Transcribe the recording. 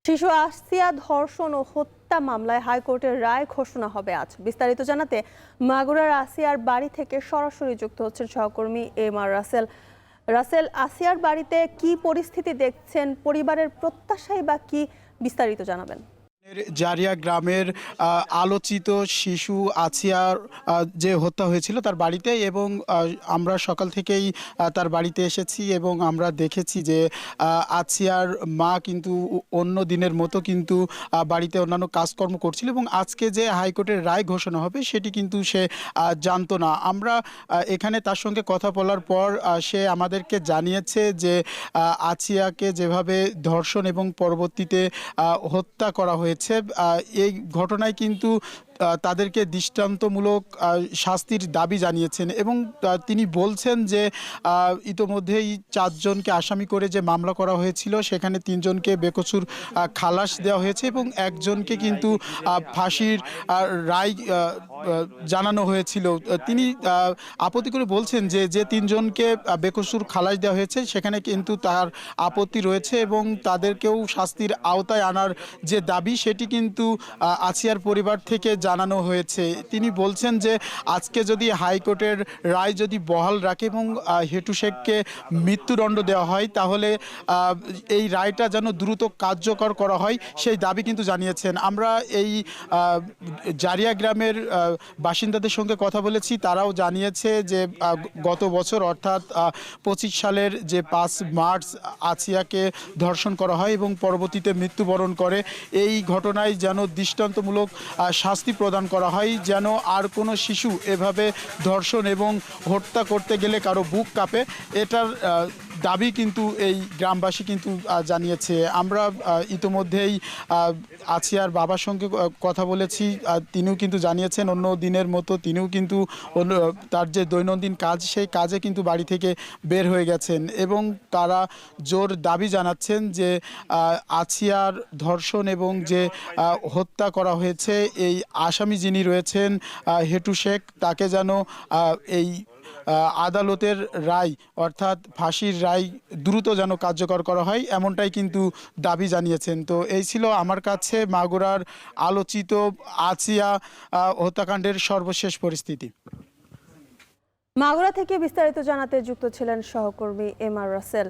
শিশু আসিয়া ধর্ষণ ও হত্যা মামলায় হাইকোর্টের রায় ঘোষণা হবে আজ। বিস্তারিত জানাতে মাগুরার আসিয়ার বাড়ি থেকে সরাসরি যুক্ত হচ্ছেন সহকর্মী এম.আর. রাসেল। রাসেল, আসিয়ার বাড়িতে কি পরিস্থিতি দেখছেন, পরিবারের প্রত্যাশাই বা কি, বিস্তারিত জানাবেন। জারিয়া গ্রামের আলোচিত শিশু আছিয়ার যে হত্যা হয়েছিল তার বাড়িতে, এবং আমরা সকাল থেকেই তার বাড়িতে এসেছি এবং আমরা দেখেছি যে আছিয়ার মা কিন্তু অন্য দিনের মতো কিন্তু বাড়িতে অন্যান্য কাজকর্ম করছিল, এবং আজকে যে হাইকোর্টের রায় ঘোষণা হবে সেটি কিন্তু সে জানতো না। আমরা এখানে তার সঙ্গে কথা বলার পর সে আমাদেরকে জানিয়েছে যে আছিয়াকে যেভাবে ধর্ষণ এবং পরবর্তীতে হত্যা করা হয়েছে, এই ঘটনায় কিন্তু তাদেরকে দৃষ্টান্তমূলক শাস্তির দাবি জানিয়েছেন, এবং তিনি বলছেন যে ইতোমধ্যেই 4 জনকে আসামি করে যে মামলা করা হয়েছিল সেখানে 3 জনকে বেকসুর খালাস দেওয়া হয়েছে এবং একজনকে কিন্তু ফাঁসির রায় জানানো হয়েছিল। তিনি আপত্তি করে বলছেন যে 3 জনকে বেকসুর খালাস দেওয়া হয়েছে সেখানে কিন্তু তার আপত্তি রয়েছে, এবং তাদেরকেও শাস্তির আওতায় আনার যে দাবি সেটি কিন্তু আসিয়ার পরিবার থেকে জানানো হয়েছে। তিনি বলছেন যে আজকে যদি হাইকোর্টের রায় যদি বহাল রাখে এবং হেটু শেখকে মৃত্যুদণ্ড দেওয়া হয় তাহলে এই রায়টা যেন দ্রুত কার্যকর করা হয় সেই দাবি কিন্তু জানিয়েছেন। আমরা এই জারিয়া গ্রামের বাসিন্দাদের সঙ্গে কথা বলেছি, তারাও জানিয়েছে যে গত বছর অর্থাৎ 25 সালের যে 5 মার্চ আসিয়াকে ধর্ষণ করা হয় এবং পরবর্তীতে মৃত্যুবরণ করে। এই ঘটনায় যেন দৃষ্টান্তমূলক শাস্তি প্রদান করা হয়, যেন আর কোনো শিশু এভাবে ধর্ষণ এবং হত্যা করতে গেলে কারো বুক কাঁপে, এটার দাবি কিন্তু এই গ্রামবাসী কিন্তু জানিয়েছে। আমরা ইতোমধ্যেই আসিয়ার বাবার সঙ্গে কথা বলেছি, তিনিও কিন্তু জানিয়েছেন অন্য দিনের মতো তিনিও কিন্তু তার যে দৈনন্দিন কাজ সেই কাজে কিন্তু বাড়ি থেকে বের হয়ে গেছেন, এবং তারা জোর দাবি জানাচ্ছেন যে আসিয়ার ধর্ষণ এবং যে হত্যা করা হয়েছে এই আসামি যিনি রয়েছেন হেটু শেখ, তাকে যেন এই আদালতের রায় অর্থাৎ ফাঁসির রায় দ্রুত যেন কার্যকর করা হয়, এমনটাই কিন্তু দাবি জানিয়েছেন। তো এই ছিল আমার কাছে মাগুরার আলোচিত আসিয়া হত্যাকাণ্ডের সর্বশেষ পরিস্থিতি। মাগুরা থেকে বিস্তারিত জানাতে যুক্ত ছিলেন সহকর্মী এম.আর. রাসেল।